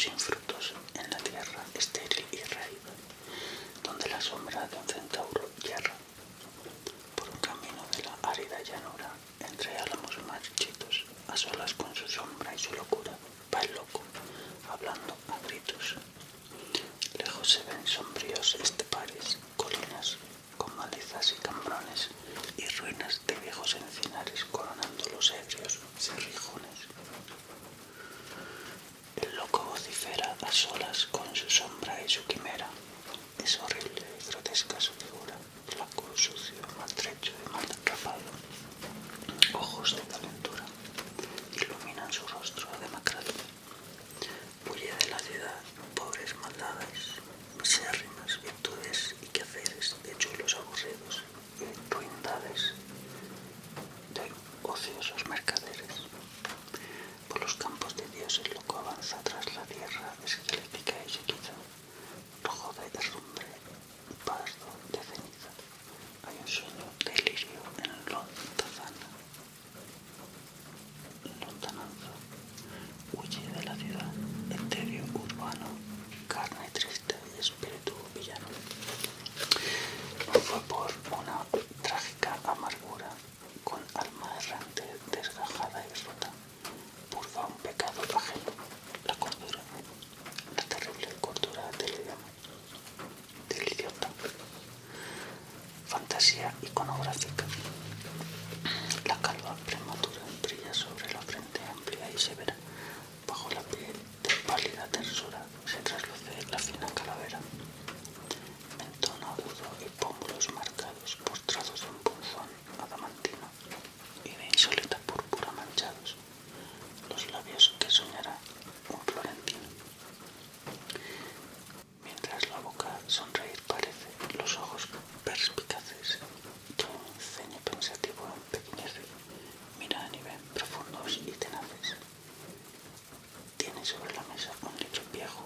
sin frutos, en la tierra estéril y raída, donde la sombra de un centauro yerra. Por un camino de la árida llanura, entre álamos marchitos, a solas con su sombra y su locura, va el loco, hablando a gritos. Lejos se ven sombríos estepares, colinas con malezas y cambrones, y ruinas de viejos encinares coronando los ebrios cerrijones. El loco vocifera a solas con su sombra y su quimera. Es horrible y grotesca su figura, flaco, sucio, maltrecho y mal rapado. Ojos de calentura iluminan su rostro demacrado. Huye de la ciudad, pobres maldades, misérrimas virtudes y quehaceres de chulos aburridos y ruindades de ociosos mercaderes. Por los campos de Dios el loco avanza tras la tierra esquelética y sequiza, rojo de herrumbre y pardo de ceniza. Hay un sueño de lirio en lontananza. Huye de la ciudad, etéreo urbano, carne triste y espíritu villano. No fue por una trágica amargura, con alma errante, desgajada y rota, purga un pecado ajeno, la cordura, la terrible cordura del idiota. Fantasía iconográfica. La calva prematura brilla sobre la frente amplia y severa. Bajo la piel de pálida tersura se trasluce la fina calavera. Mentón agudo y pómulos marcados por trazos de un punzón adamantino y de insólita púrpura manchados. Los labios que soñará un florentino. Mientras la boca sonreír parece, los ojos perspicaces de un ceño pensativo empequeñece, miran y ven profundos y tenaces. Tiene sobre la mesa un libro viejo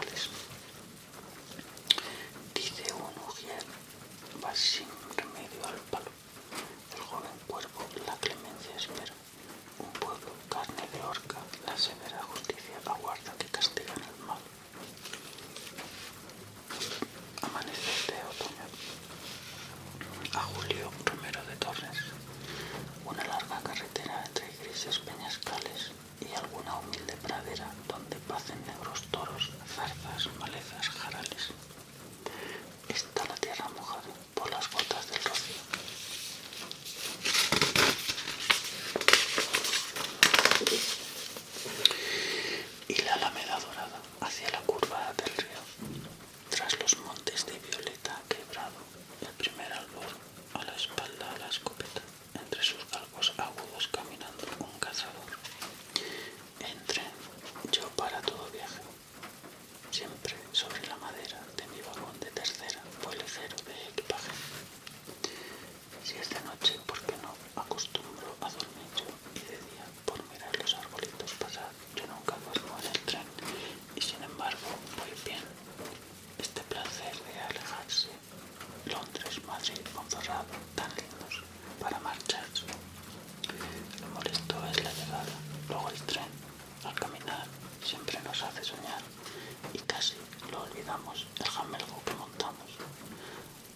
temporales. Dice un ujier, va sin remedio al palo. El joven cuervo la clemencia espera. Un pueblo, carne de horca, la severa justicia aguarda que castigan el mal. Amanecer de otoño. A Julio Romero de Torres. Una larga carretera entre grises peñascales y alguna humilde pradera donde pacen negros toros, zarzas, malezas, jarales. Está la tierra mojada por las gotas del rocío. Y la alameda dorada hacia la curva del río. Tras los montes de violeta quebrado, el primer albor, a la espalda la escopeta, entre sus galgos agudos caminando un cazador. En tren, yo para todo viaje, siempre sobre la madera de mi vagón de tercera, voy ligero de equipaje. Si es de noche, ¿por qué no acostumbro a dormir yo? Y de día, por mirar los arbolitos pasar, yo nunca duermo en el tren, y sin embargo voy bien. Este placer de alejarse, Londres, Madrid, Ponferrada, tan lindos para marcharse. Lo molesto es la llegada, luego el tren, al caminar, siempre nos hace soñar, y casi lo olvidamos el jamelgo que montamos,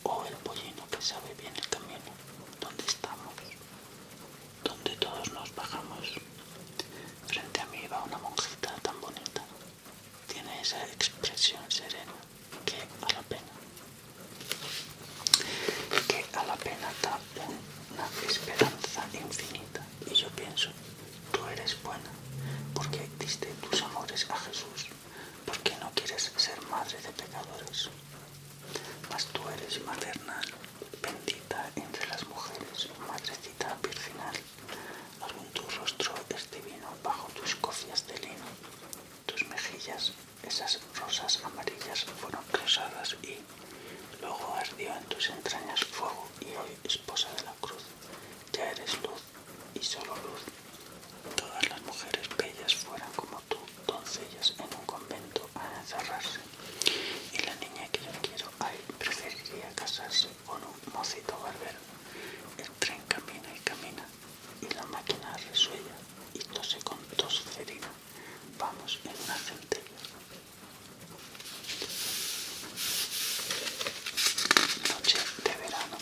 o el pollino que sabe bien el camino, donde estamos, donde todos nos bajamos. Frente a mí va una monjita tan bonita, tiene esa expresión serena que a la pena da una esperanza infinita. Y yo pienso, tú eres buena, porque diste tus amores a Jesús, ¿por qué no quieres ser madre de pecadores? Mas tú eres maternal, bendita entre las mujeres, madrecita virginal. Algún tu rostro es divino bajo tus cofias de lino. Tus mejillas, esas rosas amarillas, fueron rosadas y luego ardió en tus entrañas fuego, y hoy, esposa de la cruz, ya eres luz y solo luz. Todas las mujeres bellas fueran como tú, doncellas en un convento a encerrarse. Y la niña que yo quiero, ay, preferiría casarse con un mocito barbero. El tren camina y camina, y la máquina resuella, y tose con tos ferina. Vamos en una centella. Noche de verano.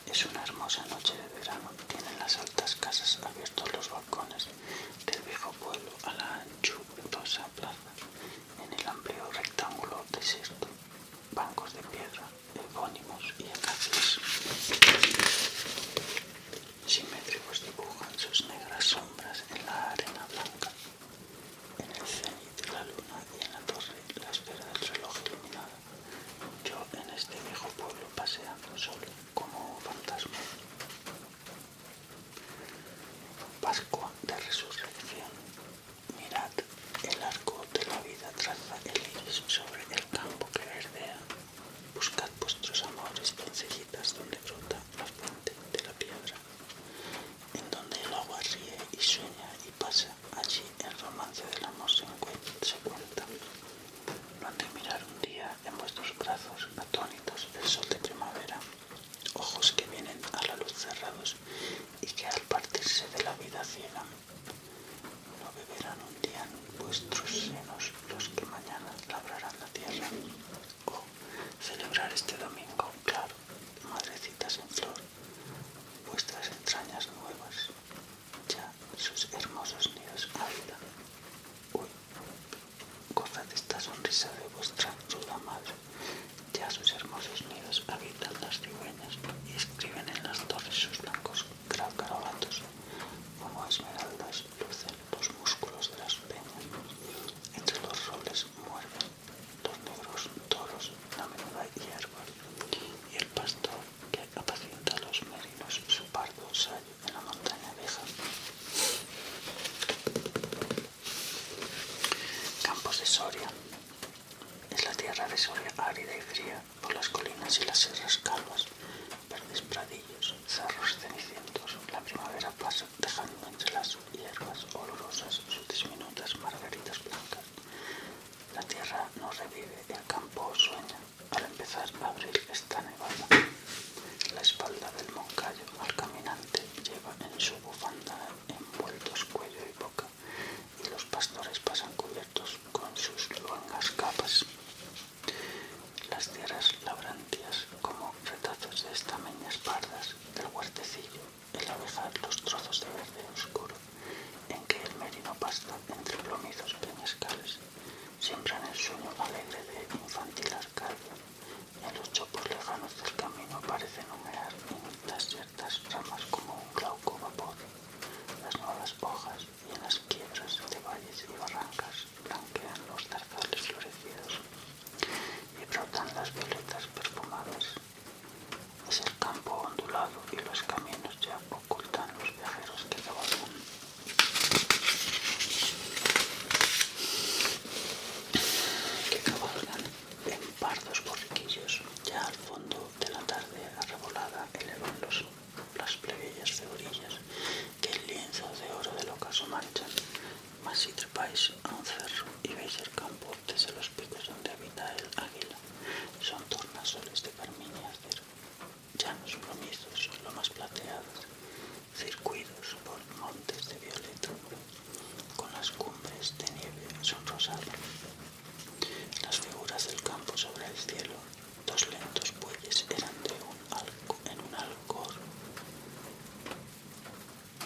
Es una hermosa noche de verano. Tienen las altas casas abiertos los balcones del viejo pueblo a la anchurosa plaza. En el amplio rectángulo desierto, bancos de piedra, evónimos y acacias simétricos dibujan sus negras sombras en la arena blanca. En el cenit la luna y en la torre la esfera del reloj iluminada. Yo en este viejo pueblo paseando solo como un fantasma. Pascua de resurrección. Mirad, el arco de la vida traza el iris sobre el campo que verdea. Buscad vuestros amores, doncellitas, donde brota la fuente de la piedra, en donde el agua ríe y sueña y pasa. Allí el romance del amor se cuenta. No han de mirar un día en vuestros brazos atónitos el sol de primavera, ojos que vienen a la luz cerrados y que al partirse de la vida ciegan. No beberán un día en vuestros senos los que mañana labrarán la tierra. O celebrar este domingo, claro, madrecitas en flor, vuestras entrañas nuevas, ya sus hermosos nidos habitan. Uy, gozad esta sonrisa de vuestra ruda madre, ya sus hermosos nidos habitan las cigüeñas y escriben en las torres sus blancos garabatos. Como esmeraldas lucen los músculos de las peñas, entre los robles muerden los negros toros la menuda hierba, y el pastor que apacienta a los merinos su pardo sayo en la montaña deja. Campos de Soria. Es la tierra de Soria árida y fría, por las colinas y las sierras calvas, verdes pradillos, cerros cenicientos. La primavera pasa dejando entre las hierbas olorosas sus diminutas margaritas blancas. rosado. Las figuras del campo sobre el cielo, dos lentos bueyes eran en un alcor.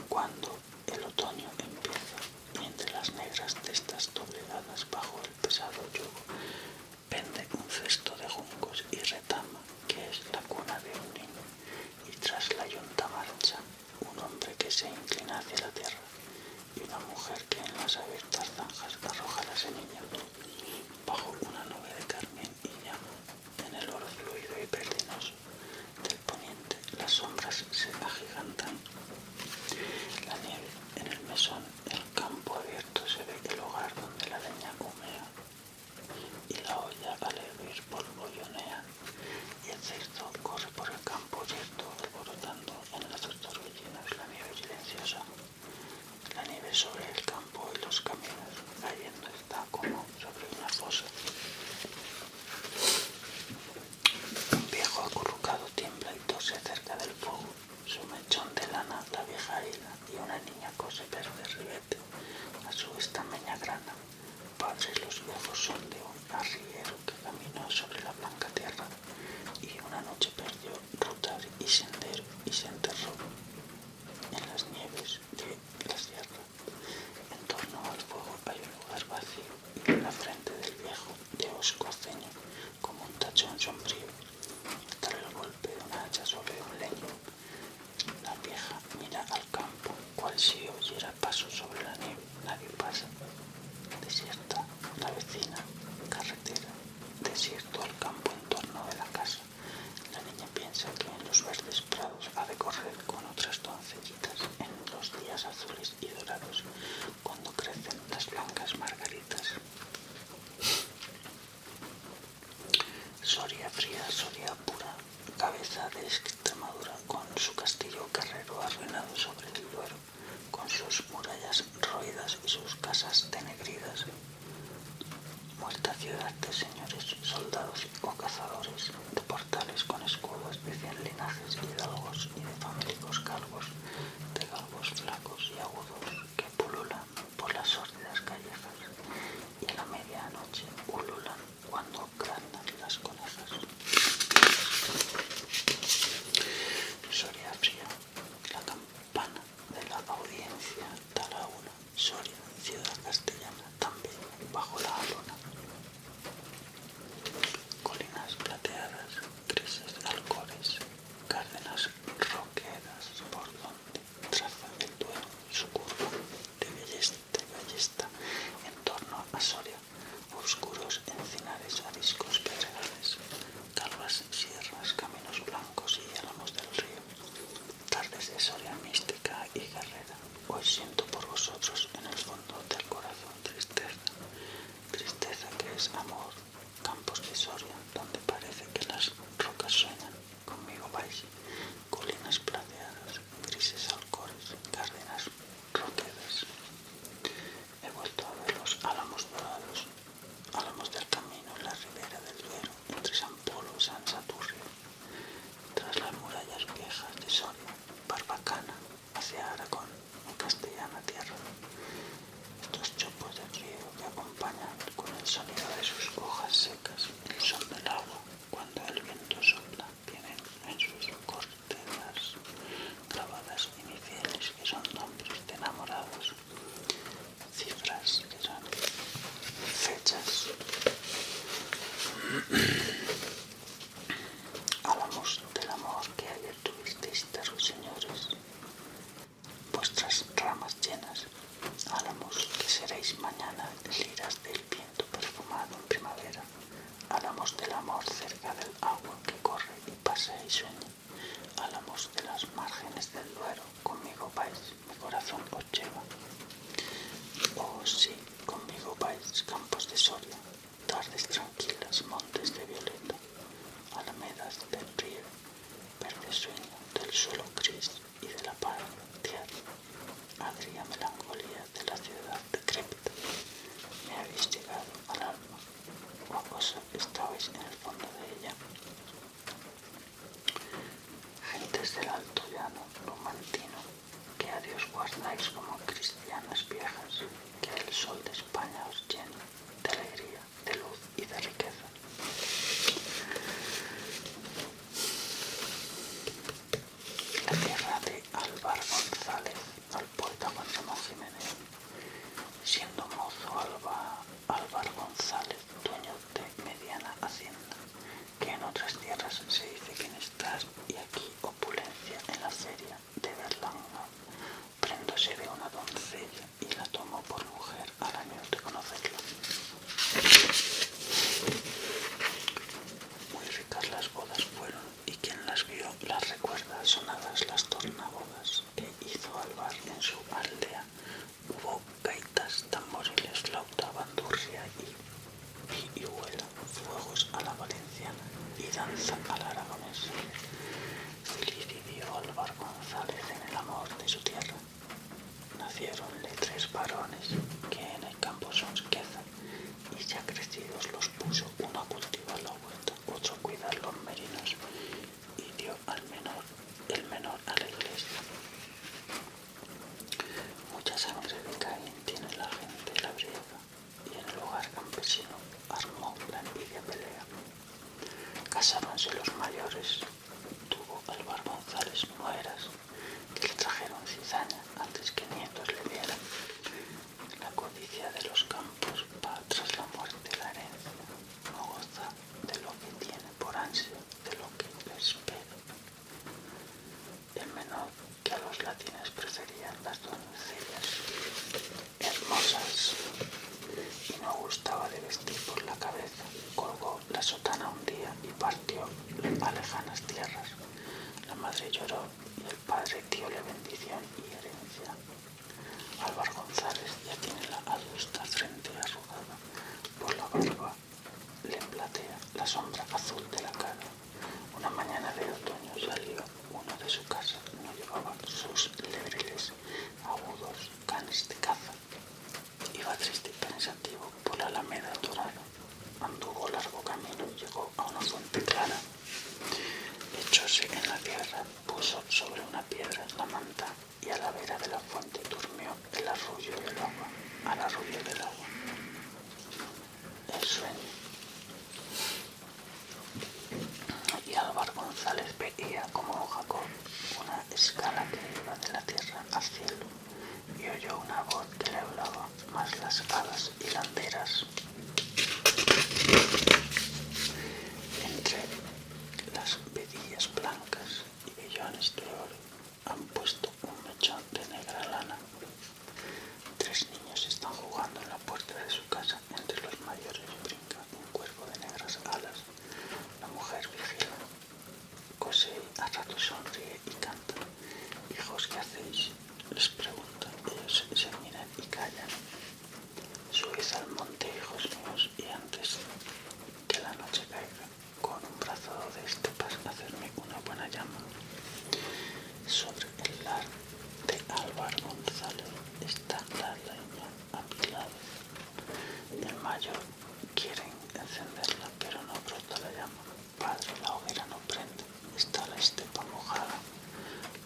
Cuando el otoño empieza y entre las negras testas doblegadas bajo el pesado yugo pende un cesto de juncos y retama, que es la cuna de un niño, y tras la yunta marcha un hombre que se inclina hacia la tierra y una mujer que en las abiertas zanjas arroja la semilla. Bajo una nube de carmín y llama, en el oro fluido y verdinoso del poniente, las sombras se agigantan. La nieve en el mesón, el campo abierto, se ve el hogar donde la leña humea y la olla al hervir polvoyonea, y el cerdo corre por el campo yerto, alborotando en los torbellinos la nieve silenciosa. La nieve sobre el campo y los caminos, cayendo está como sobre una fosa. Un viejo acurrucado tiembla y tose cerca del fuego. Su mechón de lana la vieja hila, y una niña cose verde ribete a su estameña grana. Padres los viejos son de un arriero que caminó sobre la blanca tierra, y una noche perdió ruta y sendero y se enterró en las nieves de la sierra. En torno al fuego hay un lugar vacío, y en la frente del viejo de hosco ceño, como un tachón sombrío, tras el golpe de una hacha sobre un leño. La vieja mira al campo, cual si oyera pasos sobre la nieve. Nadie pasa. Desierta la vecina carretera, desierto el campo en torno de la casa. La niña piensa que en los verdes prados ha de correr con otras doncellitas en los días azules y dorados, cuando crecen las blancas margaritas. Soria fría, Soria pura, cabeza de Extremadura, con su castillo guerrero arruinado sobre el Duero, con sus murallas roídas y sus casas denegridas. Muerta ciudad de señores, soldados o cazadores, de portales con escudos de 100 linajes hidalgos y de famélicos calvos, de galgos flacos y agudos que pululan por las sórdidas callejas y a la medianoche ululan cuando grandan las conejas. Soria fría, la campana de la audiencia da la una. Soria, ciudad castellana, también bajo la luna. Colinas plateadas, grises alcores, cárdenas roqueras por donde traza el Duero su curva de ballesta en torno a Soria, oscuros encinares, ariscos pedregales, calvas sierras, caminos blancos y álamos del río. Tardes de Soria mística y guerrera, hoy siento por vosotros en el fondo del corazón tristeza, tristeza que es amor. Campos de Soria, donde parece que las rocas sueñan, conmigo vais, colinas plateadas, grises alcores, cárdenas roquedas. He vuelto a ver los álamos dorados, álamos del camino en la ribera del Duero, entre San Polo y San Saturrio, tras las murallas viejas de Soria, Barbacana, hacia Aragón, en castellana tierra. Estos chopos del río que acompañan con el sonido de sus hojas secas el son del agua cuando el viento sopla, tienen en sus cortelas grabadas iniciales que son nombres de enamorados, cifras que son fechas, álamos del amor que ayer tuvisteis, señores, vuestras ramas llenas, álamos que seréis mañana, liras del viento perfumado en primavera, álamos del amor cerca del agua que corre y pasa y sueña, álamos de las márgenes del Duero, conmigo vais, mi corazón os lleva. Oh sí, conmigo vais, campos de Soria, tardes tranquilas, montes de violeta, alamedas del río, verde sueño del suelo gris y de la paz tierra, agria melancolía de la ciudad decrépita. Me habéis llegado al alma, o vos estabais en el fondo de ella. Gentes del alto llano romantino, que a Dios guardáis como cristianas viejas, que el sol de España os llene, de alegría, de luz y de riqueza. La tierra de Álvar González, al poeta Juan Ramón Jiménez. Siendo mozo Álvar González, dueño de mediana hacienda, que en otras tierras se dice que en estas y aquí opulencia en la feria de Berlanga, prendóse de una doncella y la tomó por mujer al año de conocerla. Muy ricas las bodas fueron, y quien las vio las recuerda sonadas las tornabodas que hizo Álvar en su aldea. Hubo gaitas, tamboriles, flauta, bandurria y vihuela, fuegos a la valenciana y danza a la aragonesa. Feliz vivió Álvar González en el amor de su tierra. Nacieronle 3 varones que en el campo son riqueza, y ya crecidos los puso, uno a cultivar la huerta, otro a cuidar los merinos, y dio el menor a la iglesia. Mucha sangre de Caín tiene la gente labriega, y en el hogar campesino armó la envidia pelea. Casáronse los mayores, tuvo Álvar González nueras, que le trajeron cizaña antes que nietos le dieran. La codicia de los campos va tras la muerte la herencia, no goza de lo que tiene por ansia, de lo que le espera. El menor que a los latines preferían las doncellas hermosas y no gustaba de vestir por la cabeza, colgó la sotana un día y partió a lejanas tierras. La madre lloró y el padre diole bendición y herencia. Álvar González ya tiene la adusta frente arrugada, por la barba le platea la sombra azul de la cara. Una mañana de otoño salió uno de su casa, no llevaba sus lebreles agudos, canes de caza. Iba triste y pensativo por la alameda dorada. Anduvo largo camino y llegó a una fuente clara. Echóse en la tierra, puso sobre una piedra la manta y a la vera de la fuente durmió el arrullo del agua, al arrullo del agua. El sueño. Y Álvar González veía como Jacob una escala que iba de la tierra al cielo, y oyó una voz que le hablaba, más las alas hilanderas. Entre las vedillas blancas y vellones de oro han puesto un mechón de negra lana. 3 niños están jugando en la puerta de su casa. Entre los mayores brinca un cuervo de negras alas. La mujer vigila, cose, a rato sonríe y canta. Hijos, ¿qué hacéis?, les pregunta. Ellos se miran y callan. Subid al monte, hijos míos, y antes que la noche caiga, con un brazo de estepas hacerme una buena llama. Sobre el lar de Álvar González está la leña apilada. El mayo quiere encenderla, pero no brota la llama. Padre, la hoguera no prende, está la estepa mojada.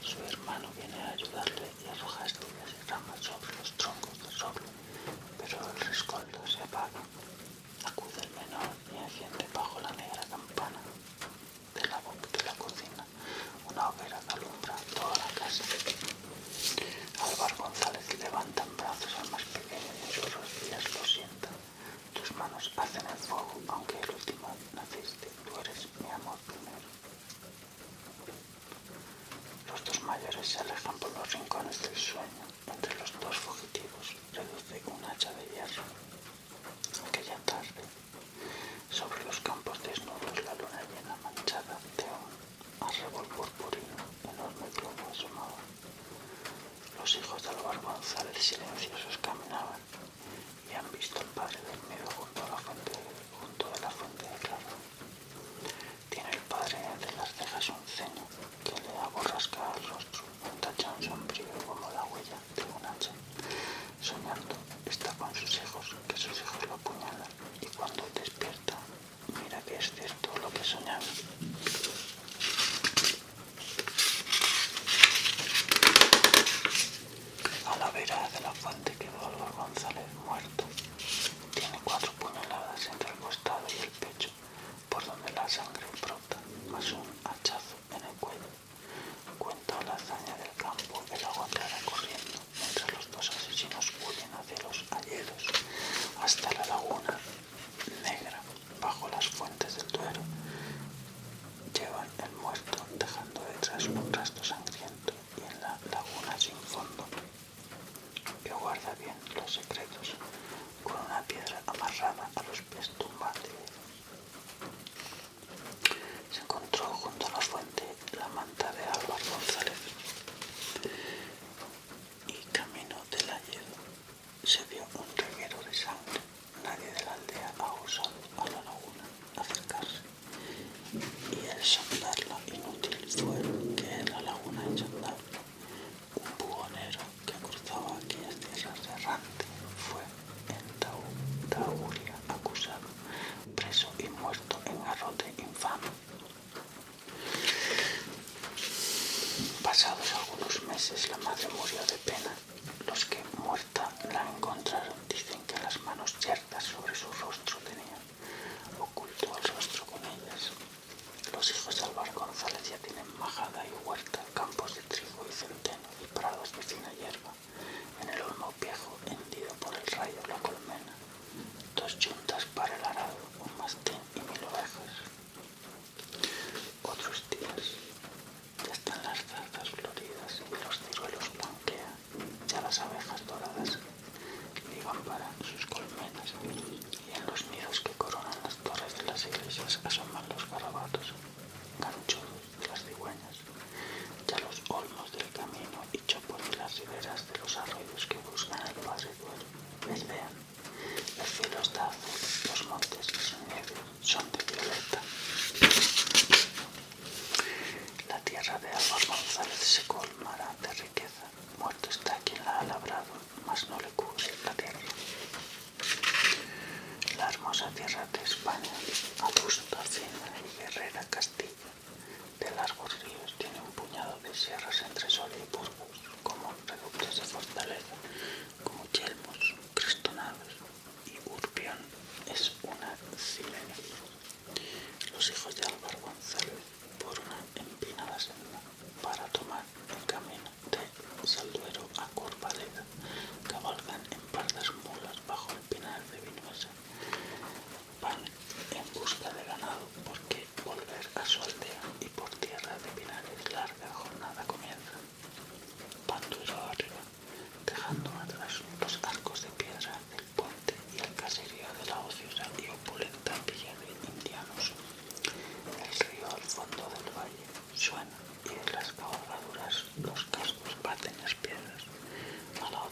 Su hermano viene a ayudarle y arroja estrellas y ramas sobre los troncos del roble, pero el rescoldo se apaga. Acude el menor y enciende bajo la negra campana de la cocina una hoguera que alumbra toda la casa. Álvar González levanta en brazos al más pequeño y en sus rodillas lo sienta. Tus manos hacen el fuego, aunque el último naciste, tú eres mi amor primero. Los 2 mayores se alejan por los rincones del sueño. Entre los 2 fugitivos reduce un hacha de hierro. Aquella tarde, sobre los campos desnudos, la luna llena manchada de un arrebol purpurino, enorme globo asomaba. Los hijos de Álvar González silenciosos caminaban y han visto al padre dormido junto de la fuente de clava. Tiene el padre entre las cejas un ceño que le aborrasca el rostro, un tachón sombrío como la huella de un hacha. Soñando está con sus hijos, que sus hijos lo apuñalan, y cuando despierta mira que es cierto lo que soñaba. A la vera de la fuente quedó Álvar González muerto. Tiene 4 puños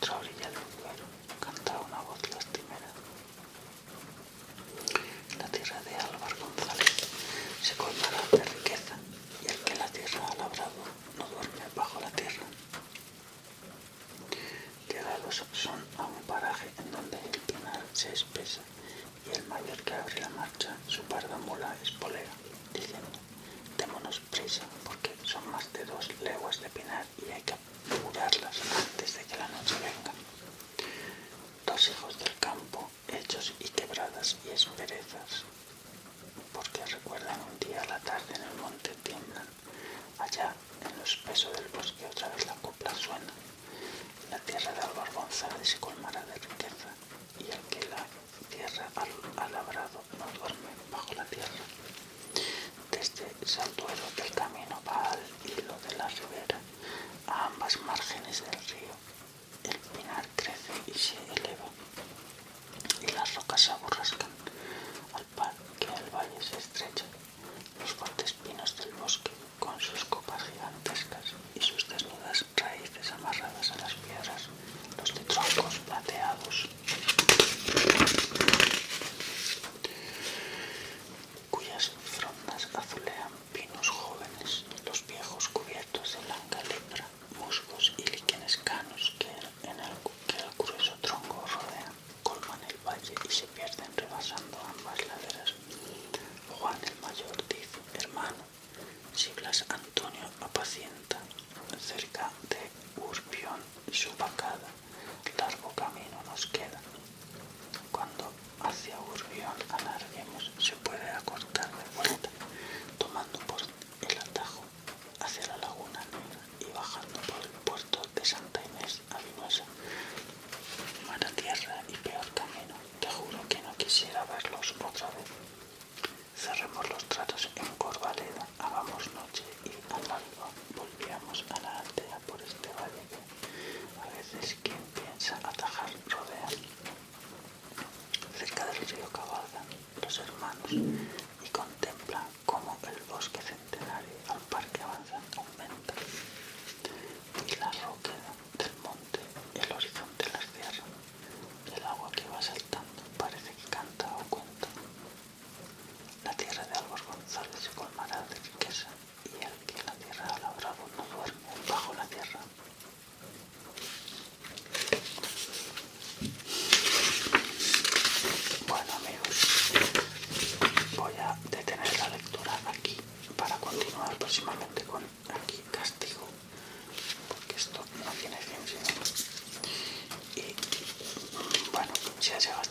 otra orilla del Duero, cantaba una voz lastimera. La tierra de Álvar González se colmará de riqueza, y el que la tierra ha labrado no duerme bajo la tierra. Llegados son a un paraje en donde el pinar se espesa, y el mayor que abre la marcha su parda mula espolea, diciendo: démonos prisa, porque son más de 2 leguas de pinar y hay que apurarlas antes de que la noche venga. 2 hijos del campo, hechos y quebradas y esperezas, porque recuerdan un día a la tarde en el monte tiemblan, allá en lo espeso del bosque otra vez la copla suena. La tierra de Álvar González se colmará de riqueza, y el que la tierra ha labrado no duerme bajo la tierra. Desde Salduero el camino va al hilo de la ribera, a ambas márgenes del río. El pinar crece y se eleva, y las rocas se aborrascan al par que el valle se estrecha. Los fuertes pinos del bosque, con sus copas gigantescas y sus desnudas raíces amarradas a las piedras, los de troncos plateados, cuyas frondas azulean pinos jóvenes, los viejos cubiertos de blanca lepra, musgos y líquenes canos que el grueso tronco rodean, colman el valle y se pierden rebasando ambas laderas. Juan el mayor dice: hermano, si Blas Antonio apacienta cerca de Urbión y su vacada, largo camino nos queda. Cuando hacia Urbión alarguemos, se puede acortar de vuelta, tomando por el atajo hacia la Laguna Negra y bajando por el puerto de Santa Inés a Vinuesa. Mala tierra y peor camino, te juro que no quisiera verlos otra vez. Cerremos los tratos en Corvaleda, hagamos noche y al alba volvíamos a la aldea por este valle que a veces quien piensa atajar rodea. Cerca del río cabalgan los hermanos y contemplan cómo el bosque centenario al par que avanzan aumenta, y la roquedad del monte, el horizonte las cierra, el agua que va saltando parece que canta o cuenta. La tierra de Álvar González se colmará de riqueza, y el que la tierra ha labrado no duerme bajo la tierra. Bueno, amigos, voy a detener la lectura aquí para continuar próximamente con aquí castigo, porque esto no tiene fin. Y bueno, si has llegado